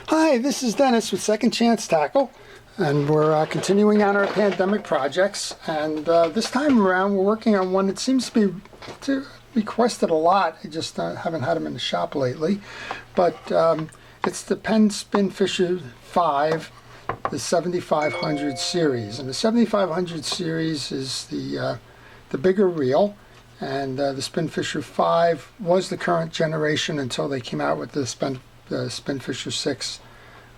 Hi, this is Dennis with Second Chance Tackle, and we're continuing on our pandemic projects. And this time around, we're working on one that seems to be requested a lot. I just haven't had them in the shop lately. But it's the Penn SpinFisher V, the 7500 series. And the 7500 series is the bigger reel. And the SpinFisher V was the current generation until they came out with the SpinFisher 6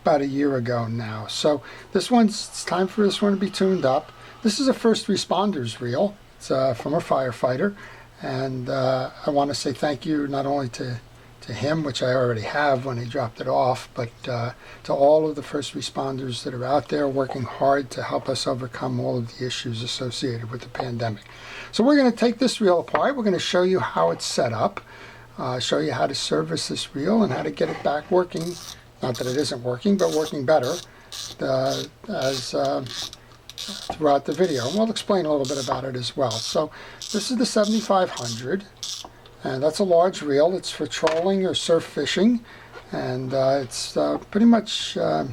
about a year ago now. So it's time for this one to be tuned up. This is a first responders reel. It's from a firefighter, and I want to say thank you not only to him, which I already have when he dropped it off, but to all of the first responders that are out there working hard to help us overcome all of the issues associated with the pandemic. So we're going to take this reel apart. We're going to show you how it's set up, show you how to service this reel and how to get it back working. Not that it isn't working, but working better throughout the video. And we'll explain a little bit about it as well. So this is the 7500, and that's a large reel. It's for trolling or surf fishing, and it's pretty much the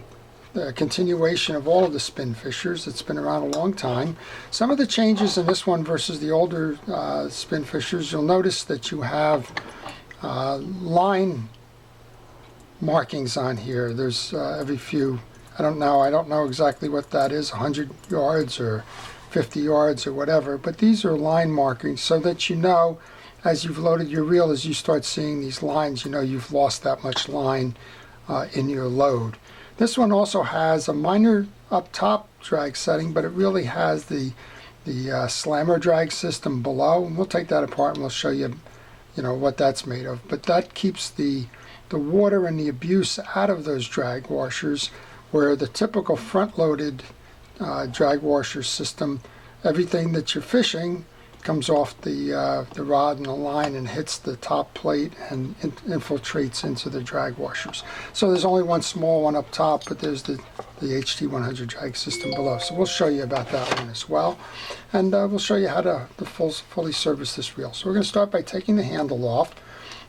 continuation of all of the SpinFishers. It's been around a long time. Some of the changes in this one versus the older SpinFishers, you'll notice that you have line markings on here. There's every few, I don't know exactly what that is, 100 yards or 50 yards or whatever, but these are line markings so that you know as you've loaded your reel, as you start seeing these lines, you know you've lost that much line in your load. This one also has a minor up top drag setting, but it really has the slammer drag system below, and we'll take that apart and we'll show you what that's made of. But that keeps the water and the abuse out of those drag washers, where the typical front-loaded drag washer system, everything that you're fishing comes off the rod and the line and hits the top plate and infiltrates into the drag washers. So there's only one small one up top, but there's the HT100 drag system below. So we'll show you about that one as well, and we'll show you how to fully service this reel. So we're going to start by taking the handle off.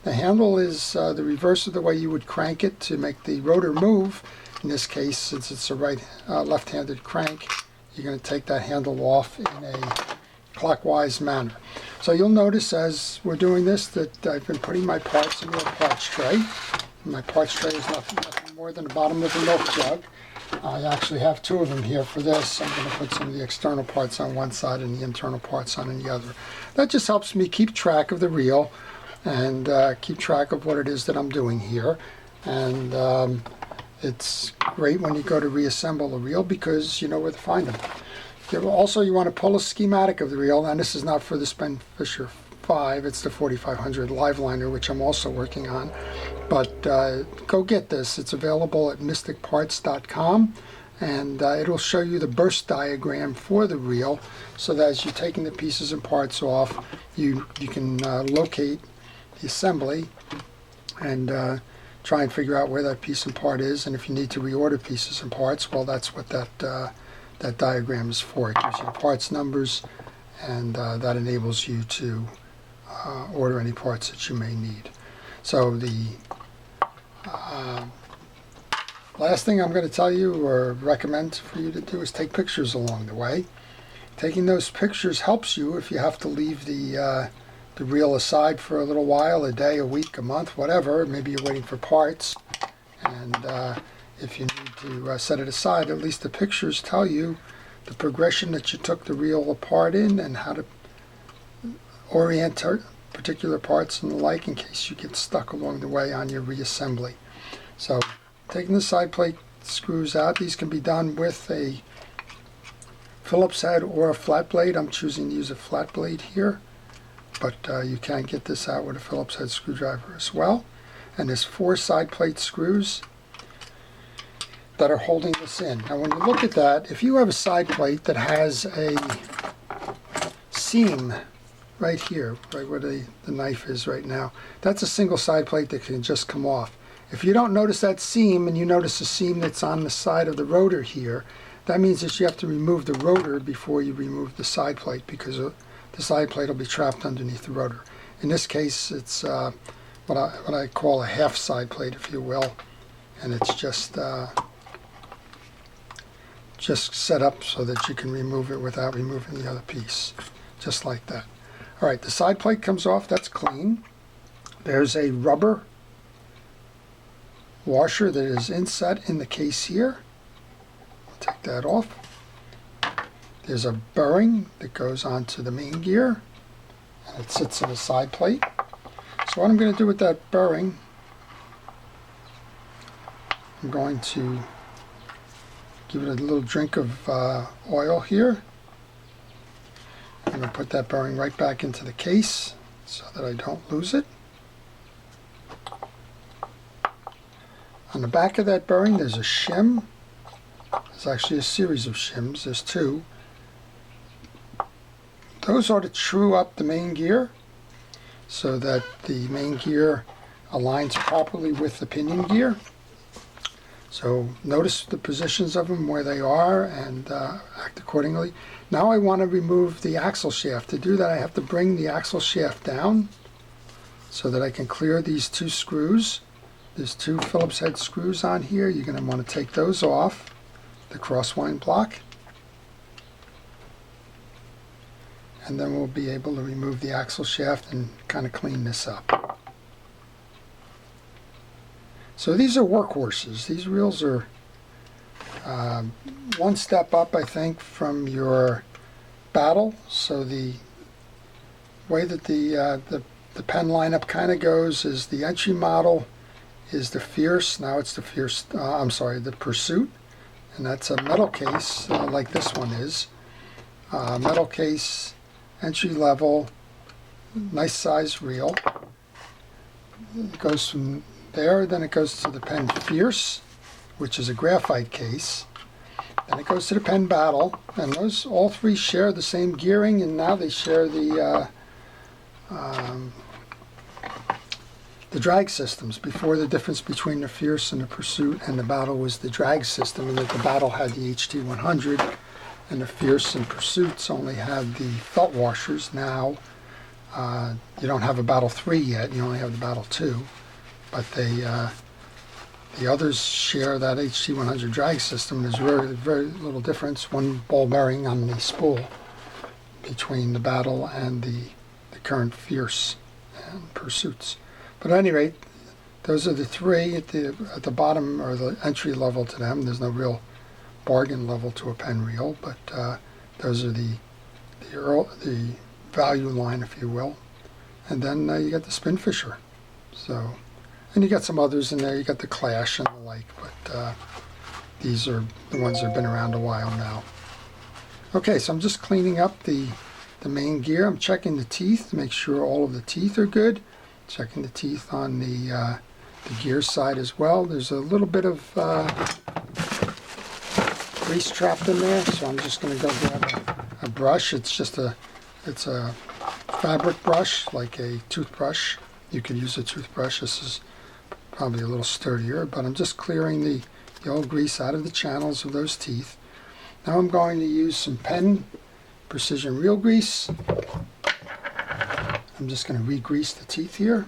The handle is the reverse of the way you would crank it to make the rotor move. In this case, since it's a left-handed crank, you're going to take that handle off in a clockwise manner. So you'll notice as we're doing this that I've been putting my parts into a parts tray. My parts tray is nothing more than the bottom of a milk jug. I actually have two of them here for this. I'm going to put some of the external parts on one side and the internal parts on the other. That just helps me keep track of the reel and keep track of what it is that I'm doing here. And it's great when you go to reassemble a reel because you know where to find them. Also, you want to pull a schematic of the reel, and this is not for the SpinFisher V, it's the 4500 live liner, which I'm also working on. But go get this. It's available at mysticparts.com, and it'll show you the burst diagram for the reel, so that as you're taking the pieces and parts off, you can locate the assembly and try and figure out where that piece and part is. And if you need to reorder pieces and parts, well, that's what that diagram is for. It gives you parts numbers, and that enables you to order any parts that you may need. So the last thing I'm going to tell you or recommend for you to do is take pictures along the way. Taking those pictures helps you if you have to leave the reel aside for a little while, a day, a week, a month, whatever. Maybe you're waiting for parts, and if you need to set it aside, at least the pictures tell you the progression that you took the reel apart in and how to orient particular parts and the like in case you get stuck along the way on your reassembly. So taking the side plate screws out, these can be done with a Phillips head or a flat blade. I'm choosing to use a flat blade here, but you can get this out with a Phillips head screwdriver as well. And there's 4 side plate screws that are holding this in. Now when you look at that, if you have a side plate that has a seam right here, right where the knife is right now, that's a single side plate that can just come off. If you don't notice that seam and you notice a seam that's on the side of the rotor here, that means that you have to remove the rotor before you remove the side plate, because the side plate will be trapped underneath the rotor. In this case, it's what I call a half side plate, if you will. and it's just set up so that you can remove it without removing the other piece, just like that. All right, the side plate comes off. That's clean. There's a rubber washer that is inset in the case here. Take that off. There's a bearing that goes onto the main gear, and it sits in the side plate. So what I'm going to do with that bearing, I'm going to give it a little drink of oil here. I'm going to put that bearing right back into the case so that I don't lose it. On the back of that bearing there's a shim. There's actually a series of shims. There's two. Those are to true up the main gear so that the main gear aligns properly with the pinion gear. So notice the positions of them, where they are, and act accordingly. Now I want to remove the axle shaft. To do that I have to bring the axle shaft down so that I can clear these two screws. There's two Phillips head screws on here. You're going to want to take those off, the crosswind block. And then we'll be able to remove the axle shaft and kind of clean this up. So these are workhorses. These reels are one step up, I think, from your battle. So the way that the Penn lineup kind of goes is the entry model is the Fierce. Now it's the Fierce. The Pursuit, and that's a metal case like this one is. Metal case, entry level, nice size reel. It goes from there, then it goes to the Penn Fierce, which is a graphite case. Then it goes to the Penn Battle, and those all three share the same gearing, and now they share the drag systems. Before, the difference between the Fierce and the Pursuit and the Battle was the drag system, and that the Battle had the HT100, and the Fierce and Pursuits only had the felt washers. Now you don't have a Battle 3 yet, you only have the Battle 2, but the others share that HT100 drag system. There's very little difference, one ball bearing on the spool, between the Battle and the current Fierce and Pursuits. But at any rate, those are the three at the bottom, or the entry level to them. There's no real bargain level to a Penn reel, but those are the value line, if you will. And then you got the SpinFisher. So, and you got some others in there. You got the Clash and the like, but these are the ones that have been around a while now. Okay, so I'm just cleaning up the main gear. I'm checking the teeth to make sure all of the teeth are good. Checking the teeth on the gear side as well. There's a little bit of grease trapped in there, so I'm just going to go grab a brush. It's a fabric brush, like a toothbrush. You could use a toothbrush. This is probably a little sturdier, but I'm just clearing the old grease out of the channels of those teeth. Now I'm going to use some Penn Precision Reel Grease. I'm just going to re-grease the teeth here.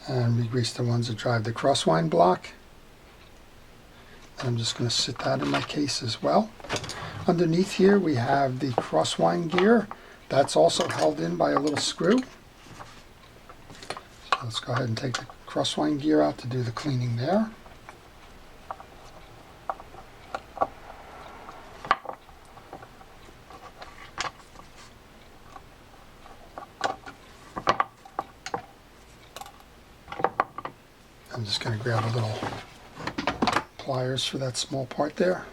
And re-grease the ones that drive the crosswind block. And I'm just going to sit that in my case as well. Underneath here we have the crosswind gear. That's also held in by a little screw. So let's go ahead and take the crosswind gear out to do the cleaning there. I'm just going to grab a little pliers for that small part there.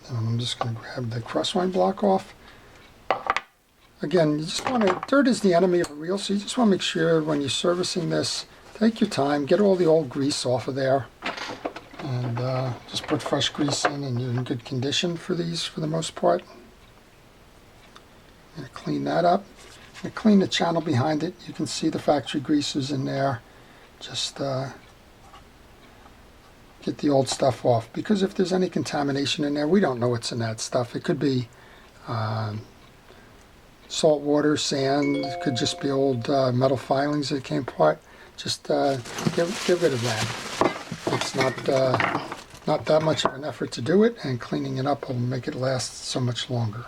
And I'm just going to grab the crosswind block off. Again, you just want to, dirt is the enemy of a reel, so you just want to make sure when you're servicing this, take your time, get all the old grease off of there, and just put fresh grease in, and you're in good condition for these for the most part. I'm going to clean that up. I'm going to clean the channel behind it. You can see the factory greases in there. Just get the old stuff off, because if there's any contamination in there, we don't know what's in that stuff. It could be Saltwater, sand, it could just be old metal filings that came apart. Just get rid of that. It's not that much of an effort to do it, and cleaning it up will make it last so much longer.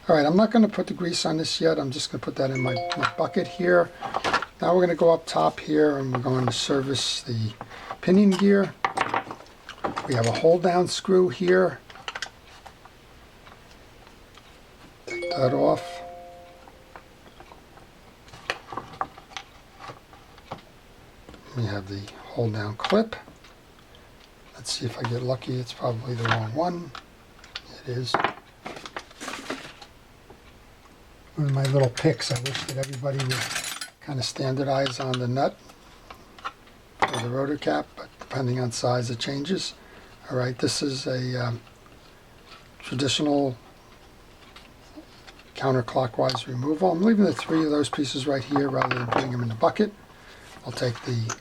All right, I'm not going to put the grease on this yet. I'm just going to put that in my bucket here. Now we're going to go up top here, and we're going to service the pinion gear. We have a hold down screw here. Take that off. We have the hold down clip. Let's see if I get lucky. It's probably the wrong one. It is. One of my little picks. I wish that everybody would kind of standardize on the nut for the rotor cap, but depending on size it changes. All right, this is a traditional counterclockwise removal. I'm leaving the 3 of those pieces right here rather than putting them in the bucket. I'll take the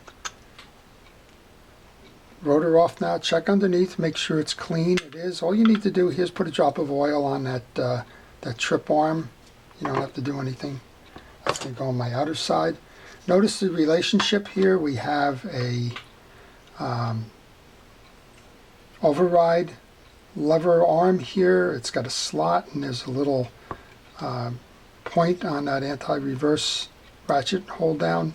rotor off now, check underneath, make sure it's clean. It is. All you need to do here is put a drop of oil on that trip arm. You don't have to do anything. That's going to go on my outer side. Notice the relationship here. We have a override lever arm here. It's got a slot, and there's a little point on that anti-reverse ratchet hold down.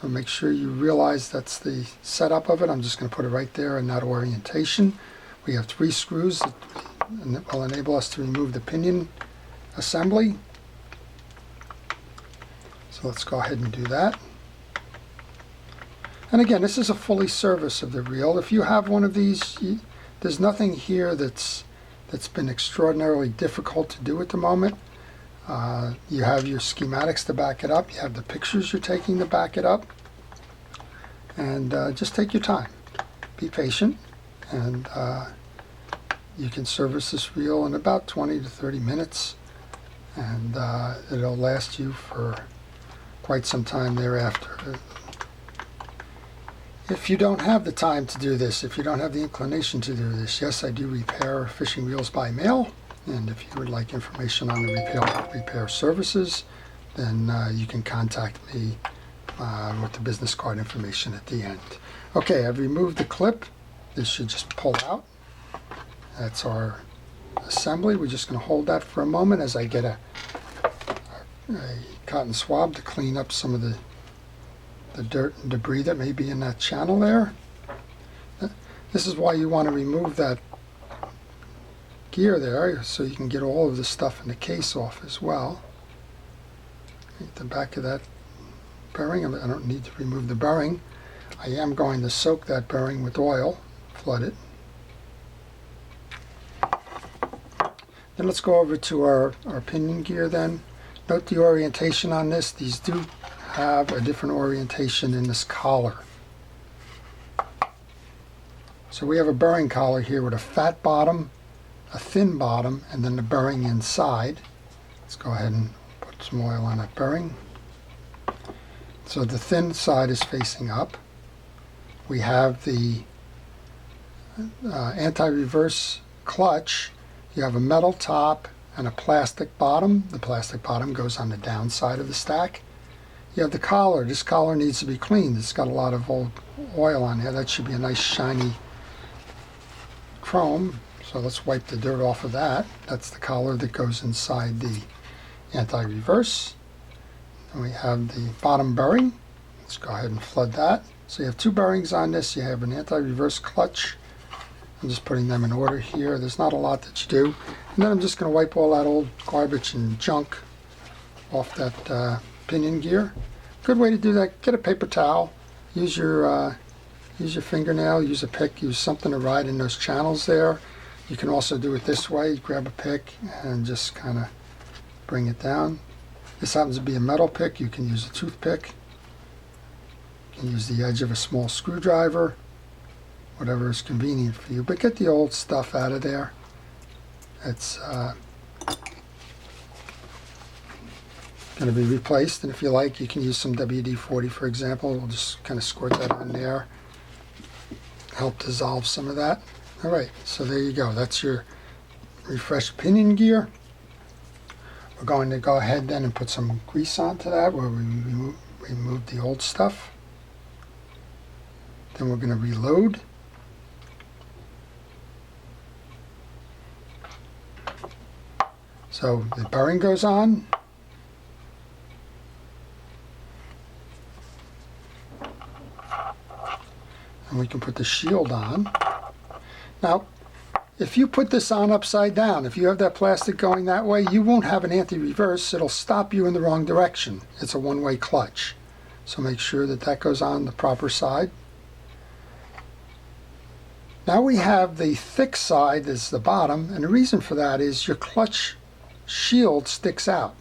So make sure you realize that's the setup of it. I'm just going to put it right there in that orientation. We have 3 screws that will enable us to remove the pinion assembly. So let's go ahead and do that. And again, this is a fully service of the reel. If you have one of these, there's nothing here that's been extraordinarily difficult to do at the moment. You have your schematics to back it up. You have the pictures you're taking to back it up. And just take your time. Be patient. And you can service this reel in about 20 to 30 minutes. And it'll last you for quite some time thereafter. If you don't have the time to do this, if you don't have the inclination to do this, yes, I do repair fishing reels by mail. And if you would like information on the repair services, then you can contact me with the business card information at the end. Okay, I've removed the clip. This should just pull out. That's our assembly. We're just going to hold that for a moment as I get a cotton swab to clean up some of the dirt and debris that may be in that channel there. This is why you want to remove that gear there, so you can get all of the stuff in the case off as well. At the back of that bearing, I don't need to remove the bearing. I am going to soak that bearing with oil, flood it. Then let's go over to our pinion gear then. Note the orientation on this. These do have a different orientation in this collar. So we have a bearing collar here with a fat bottom, a thin bottom, and then the bearing inside. Let's go ahead and put some oil on that bearing. So the thin side is facing up. We have the anti-reverse clutch. You have a metal top and a plastic bottom. The plastic bottom goes on the down side of the stack. You have the collar. This collar needs to be cleaned. It's got a lot of old oil on here. That should be a nice shiny chrome. So let's wipe the dirt off of that. That's the collar that goes inside the anti-reverse. And we have the bottom bearing. Let's go ahead and flood that. So you have 2 bearings on this. You have an anti-reverse clutch. I'm just putting them in order here. There's not a lot that you do. And then I'm just going to wipe all that old garbage and junk off that pinion gear. Good way to do that, get a paper towel, use your fingernail, use a pick, use something to ride in those channels there. You can also do it this way, grab a pick and just kind of bring it down. This happens to be a metal pick. You can use a toothpick. You can use the edge of a small screwdriver, whatever is convenient for you, but get the old stuff out of there. It's going to be replaced, and if you like, you can use some WD-40, for example. We'll just kind of squirt that on there, help dissolve some of that. All right, so there you go. That's your refreshed pinion gear. We're going to go ahead then and put some grease onto that where we remove the old stuff. Then we're going to reload. So the bearing goes on. And we can put the shield on. Now, if you put this on upside down, if you have that plastic going that way, you won't have an anti-reverse. It'll stop you in the wrong direction. It's a one-way clutch. So make sure that that goes on the proper side. Now we have the thick side as the bottom, and the reason for that is your clutch shield sticks out.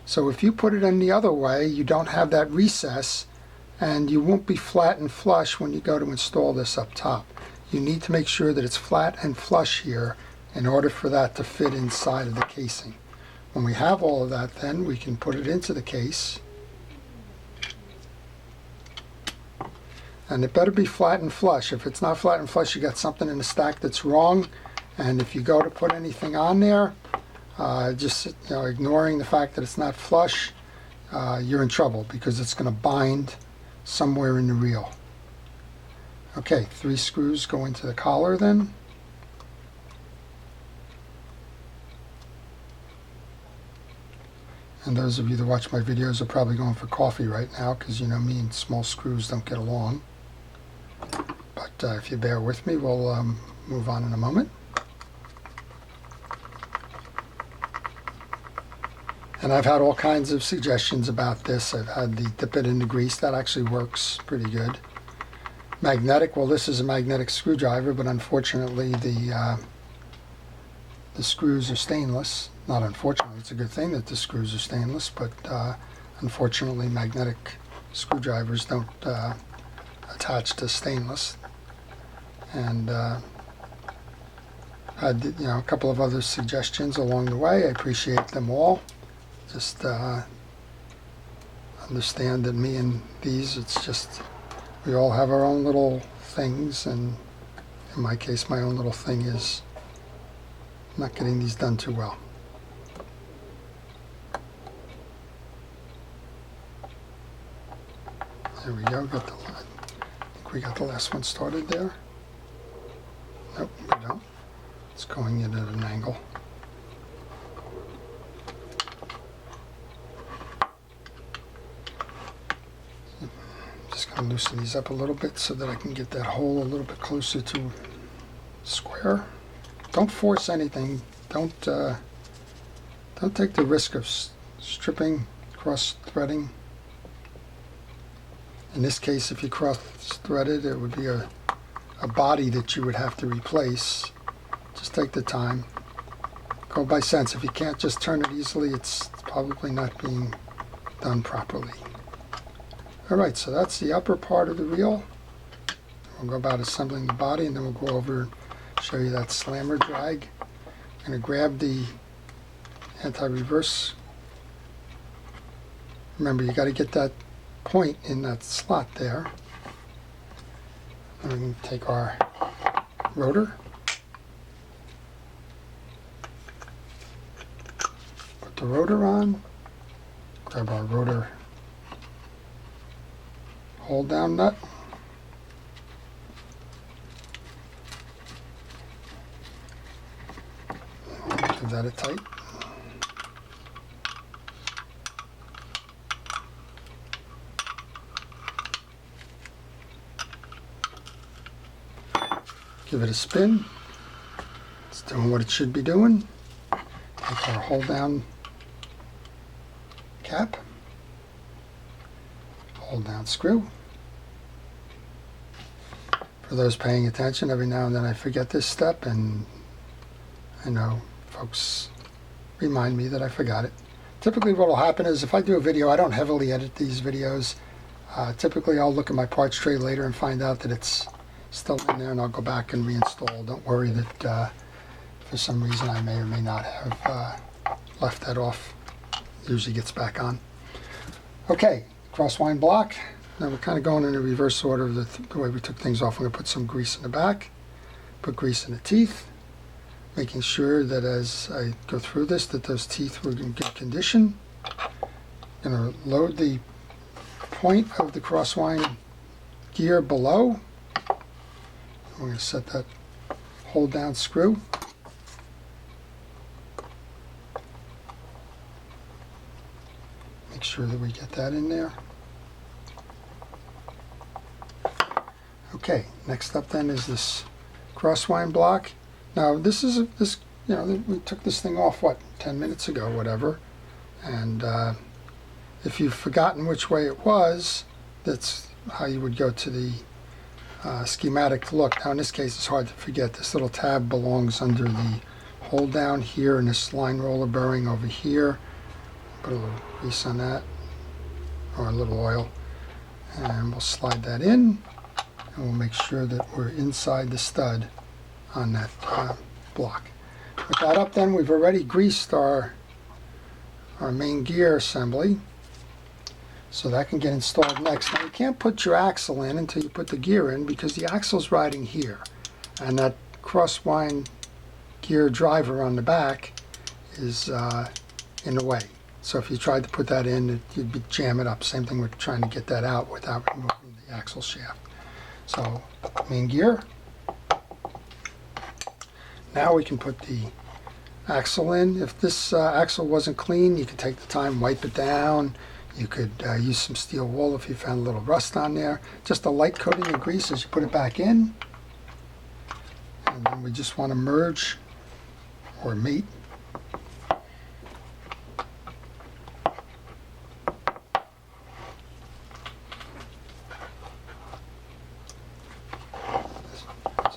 So if you put it in the other way, you don't have that recess, and you won't be flat and flush when you go to install this up top. You need to make sure that it's flat and flush here in order for that to fit inside of the casing. When we have all of that, then we can put it into the case. And it better be flat and flush. If it's not flat and flush, you got something in the stack that's wrong. And if you go to put anything on there, just ignoring the fact that it's not flush, you're in trouble because it's going to bind somewhere in the reel. Okay, 3 screws go into the collar then. And those of you that watch my videos are probably going for coffee right now because you know me and small screws don't get along. But if you bear with me, we'll move on in a moment. And I've had all kinds of suggestions about this. I've had the dip it in the grease. That actually works pretty good. Magnetic, well, this is a magnetic screwdriver, but unfortunately the screws are stainless. Not unfortunately, it's a good thing that the screws are stainless, but unfortunately magnetic screwdrivers don't attach to stainless. And had a couple of other suggestions along the way. I appreciate them all. Just understand that me and these, it's just we all have our own little things, and in my case my own little thing is not getting these done too well. There we go. I think we got the last one started there. Nope, we don't. It's going in at an angle. Just going to loosen these up a little bit so that I can get that hole a little bit closer to square. Don't force anything. Don't take the risk of stripping, cross-threading. In this case, if you cross-threaded, it would be a body that you would have to replace. Just take the time. Go by sense. If you can't just turn it easily, it's probably not being done properly. Alright, so that's the upper part of the reel. We'll go about assembling the body, and then we'll go over and show you that slammer drag. I'm going to grab the anti-reverse. Remember, you got to get that point in that slot there. And we can take our rotor, put the rotor on, grab our rotor hold down nut, give that a tight. Give it a spin. It's doing what it should be doing. Take our hold down cap, hold down screw. For those paying attention, every now and then I forget this step, and I know folks remind me that I forgot it. Typically what will happen is if I do a video, I don't heavily edit these videos. Typically I'll look at my parts tray later and find out that it's still in there, and I'll go back and reinstall. Don't worry that for some reason I may or may not have left that off. It usually gets back on. Okay, crosswind block. Now we're kind of going in a reverse order of the way we took things off. We're going to put some grease in the back, put grease in the teeth, making sure that as I go through this that those teeth were in good condition. I'm going to load the point of the crosswind gear below. We're going to set that hold down screw. Make sure that we get that in there. Okay, next up then is this crosswind block. Now this is we took this thing off, what, 10 minutes ago, whatever, and if you've forgotten which way it was, that's how you would go to the schematic to look. Now in this case it's hard to forget. This little tab belongs under the hold down here, and this line roller bearing over here. Put a little grease on that, or a little oil, and we'll slide that in, and we'll make sure that we're inside the stud on that block. With that up then, we've already greased our main gear assembly, so that can get installed next. Now you can't put your axle in until you put the gear in, because the axle's riding here, and that crosswind gear driver on the back is in the way. So if you tried to put that in, you'd be jam it up. Same thing with trying to get that out without removing the axle shaft. So main gear. Now we can put the axle in. If this axle wasn't clean, you could take the time, wipe it down. You could use some steel wool if you found a little rust on there. Just a light coating of grease as you put it back in. And then we just want to merge or mate.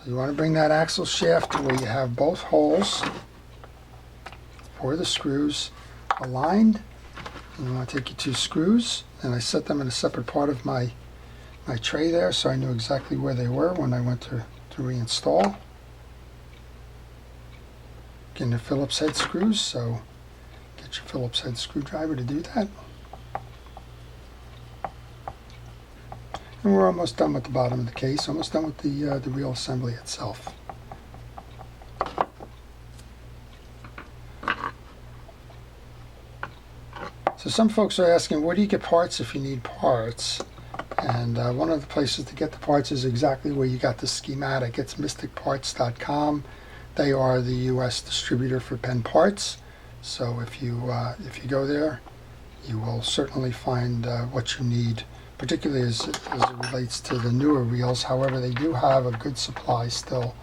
You want to bring that axle shaft to where you have both holes for the screws aligned. And you want to take your two screws, and I set them in a separate part of my tray there, so I knew exactly where they were when I went to reinstall. Again, they're Phillips head screws, so get your Phillips head screwdriver to do that. And we're almost done with the bottom of the case, almost done with the reel assembly itself. So some folks are asking, where do you get parts if you need parts? And one of the places to get the parts is exactly where you got the schematic. It's mysticparts.com. They are the U.S. distributor for Penn parts. So if you go there, you will certainly find what you need, particularly as it relates to the newer reels. However, they do have a good supply still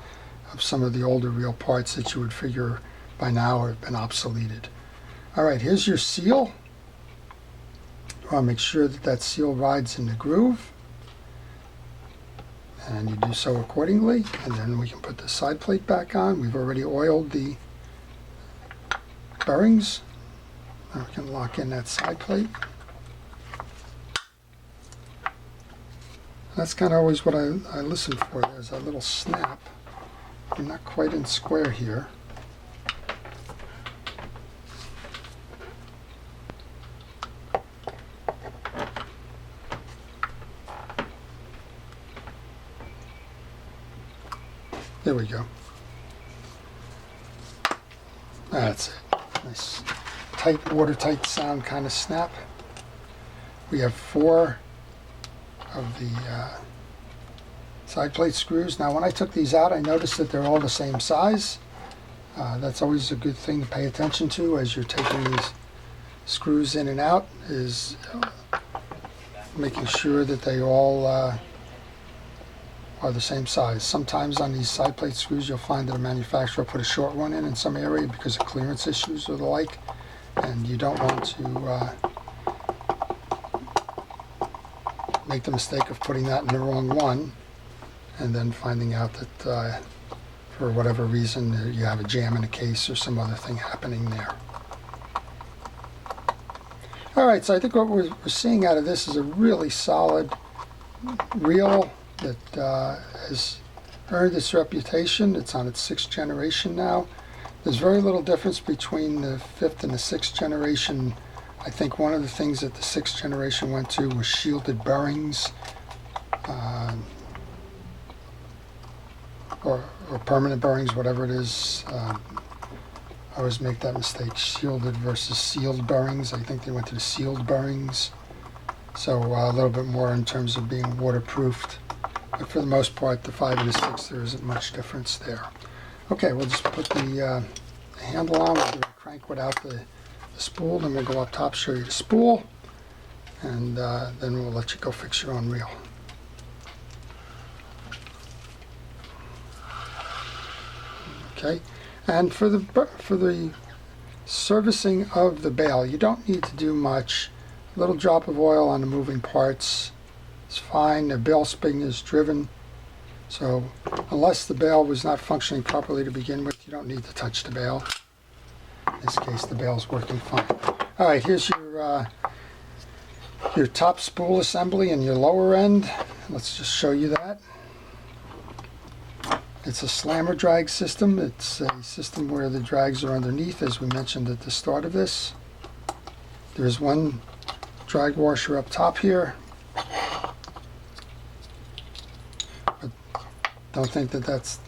of some of the older reel parts that you would figure by now have been obsoleted. All right, here's your seal. You want to make sure that that seal rides in the groove, and you do so accordingly. And then we can put the side plate back on. We've already oiled the bearings. Now we can lock in that side plate. That's kind of always what I listen for. There's a little snap. We're not quite in square here. There we go. That's it. Nice, tight, watertight sound kind of snap. We have 4 of the side plate screws. Now when I took these out, I noticed that they're all the same size. That's always a good thing to pay attention to as you're taking these screws in and out, is making sure that they all are the same size. Sometimes on these side plate screws you'll find that a manufacturer put a short one in some area because of clearance issues or the like, and you don't want to make the mistake of putting that in the wrong one and then finding out that for whatever reason you have a jam in a case or some other thing happening there. Alright, so I think what we're seeing out of this is a really solid reel that has earned its reputation. It's on its 6th generation now. There's very little difference between the 5th and the 6th generation. I think one of the things that the 6th generation went to was shielded bearings. or permanent bearings, whatever it is. I always make that mistake, shielded versus sealed bearings. I think they went to the sealed bearings. So a little bit more in terms of being waterproofed. But for the most part, the 5 and the 6, there isn't much difference there. Okay, we'll just put the handle on. We'll do a crank without the spool. Then we'll go up top, show you the spool. And then we'll let you go fix your own reel. Okay, and for the servicing of the bail, you don't need to do much. A little drop of oil on the moving parts is fine. The bail spring is driven, so unless the bail was not functioning properly to begin with, you don't need to touch the bail. In this case, the bail is working fine. All right, here's your top spool assembly and your lower end. Let's just show you that. It's a slammer drag system. It's a system where the drags are underneath, as we mentioned at the start of this. There's one drag washer up top here. But don't think that that's...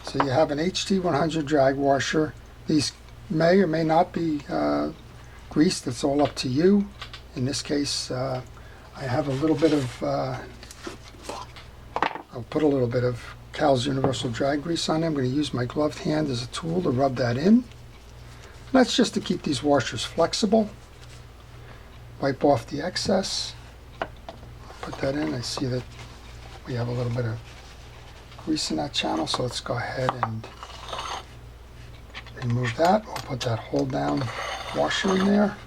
So you have an HT100 drag washer. These may or may not be greased. It's all up to you. In this case, I have a little bit of... I'll put a little bit of Cal's Universal Drag Grease on them. I'm going to use my gloved hand as a tool to rub that in. And that's just to keep these washers flexible. Wipe off the excess. Put that in. I see that we have a little bit of grease in that channel, so let's go ahead and remove that. We'll put that hold down washer in there.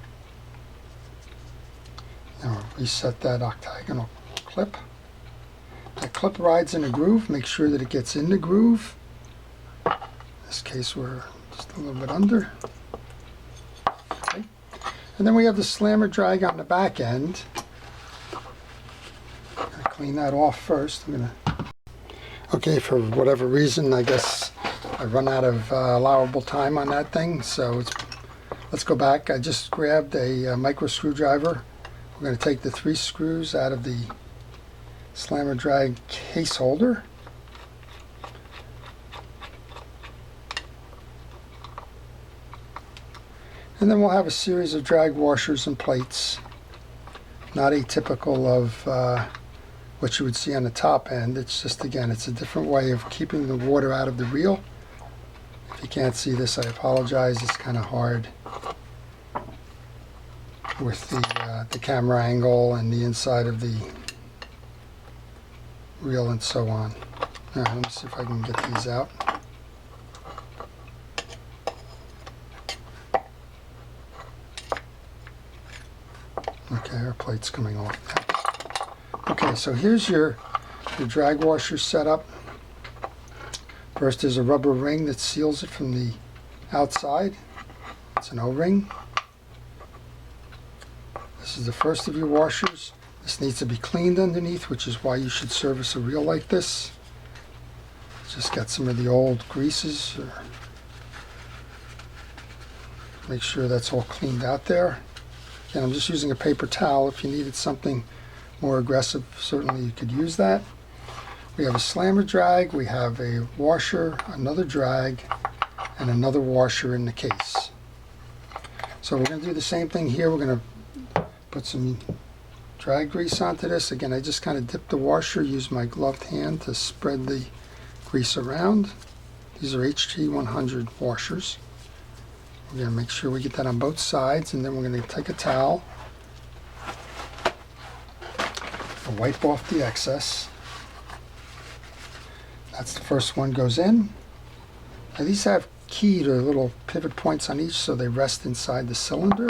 And we'll reset that octagonal clip. That clip rides in a groove. Make sure that it gets in the groove. In this case, we're just a little bit under. Okay. And then we have the slammer drag on the back end. I'm going to clean that off first. Okay, for whatever reason, I guess I run out of allowable time on that thing. So let's go back. I just grabbed a micro screwdriver. We're going to take the 3 screws out of the slammer drag case holder. And then we'll have a series of drag washers and plates, not atypical of what you would see on the top end. It's just, again, it's a different way of keeping the water out of the reel. If you can't see this, I apologize. It's kind of hard with the camera angle and the inside of the reel and so on. All right, let me see if I can get these out. Okay, our plate's coming off now. Okay, so here's your drag washer setup. First, there's a rubber ring that seals it from the outside. It's an O-ring. This is the first of your washers. This needs to be cleaned underneath, which is why you should service a reel like this. Just got some of the old greases. Make sure that's all cleaned out there. And I'm just using a paper towel. If you needed something more aggressive, certainly you could use that. We have a slammer drag, we have a washer, another drag, and another washer in the case. So we're going to do the same thing here. We're going to put some drag grease onto this. Again, I just kind of dip the washer, use my gloved hand to spread the grease around. These are HT100 washers. We're going to make sure we get that on both sides, and then we're going to take a towel and wipe off the excess. That's the first one goes in. Now these have keyed or little pivot points on each so they rest inside the cylinder.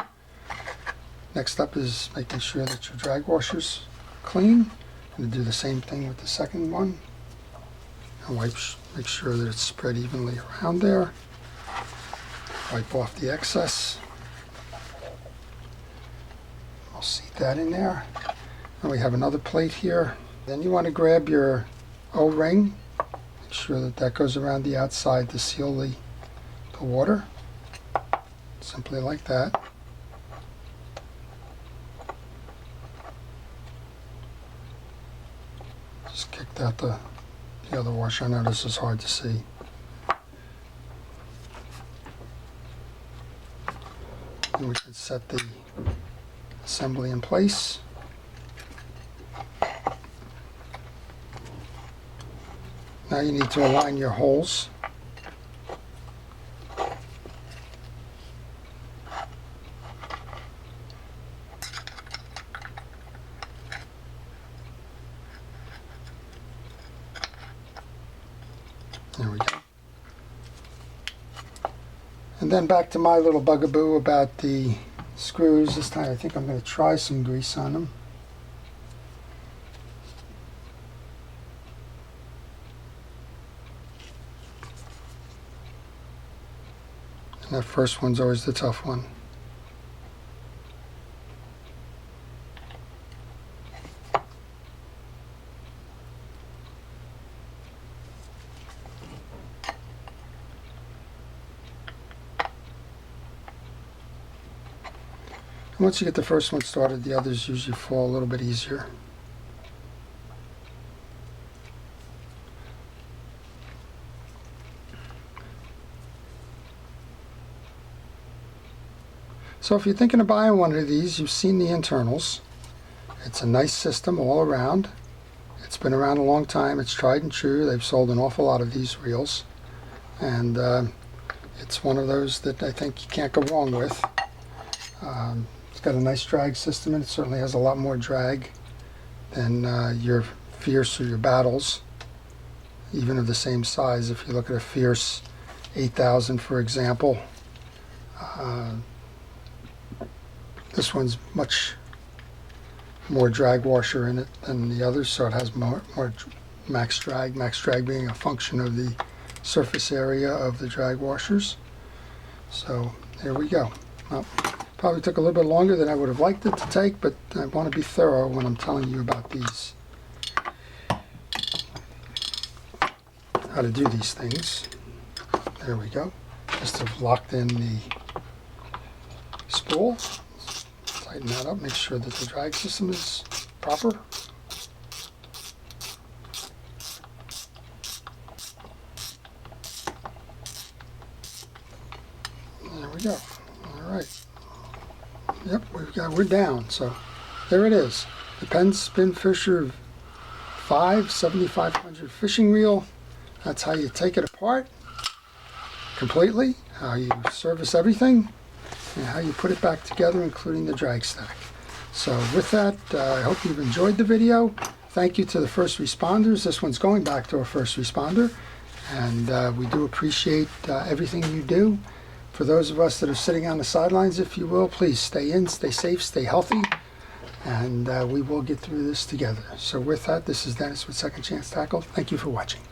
Next up is making sure that your drag washer's clean. I'm going to do the same thing with the second one. And make sure that it's spread evenly around there. Wipe off the excess. I'll seat that in there. And we have another plate here. Then you want to grab your O-ring. Make sure that that goes around the outside to seal the water. Simply like that. Just kicked out the the other washer. I know this is hard to see. And we can set the assembly in place. Now you need to align your holes. There we go. And then back to my little bugaboo about the screws. This time I think I'm going to try some grease on them. And that first one's always the tough one. Once you get the first one started, the others usually fall a little bit easier. So if you're thinking of buying one of these, you've seen the internals. It's a nice system all around. It's been around a long time. It's tried and true. They've sold an awful lot of these reels. And it's one of those that I think you can't go wrong with. It's got a nice drag system, and it certainly has a lot more drag than your Fierce or your Battles, even of the same size. If you look at a Fierce 8000, for example, this one's much more drag washer in it than the others, so it has more max drag being a function of the surface area of the drag washers. So there we go. Well, probably took a little bit longer than I would have liked it to take, but I want to be thorough when I'm telling you about these. How to do these things. There we go. Just have locked in the spool. Tighten that up, make sure that the drag system is proper. There we go. All right. Yep, we're down. So there it is. The Penn SpinFisher V 7500 fishing reel. That's how you take it apart completely, how you service everything, and how you put it back together, including the drag stack. So with that, I hope you've enjoyed the video. Thank you to the first responders. This one's going back to a first responder, and we do appreciate everything you do. For those of us that are sitting on the sidelines, if you will, please stay in, stay safe, stay healthy, and we will get through this together. So with that, this is Dennis with Second Chance Tackle. Thank you for watching.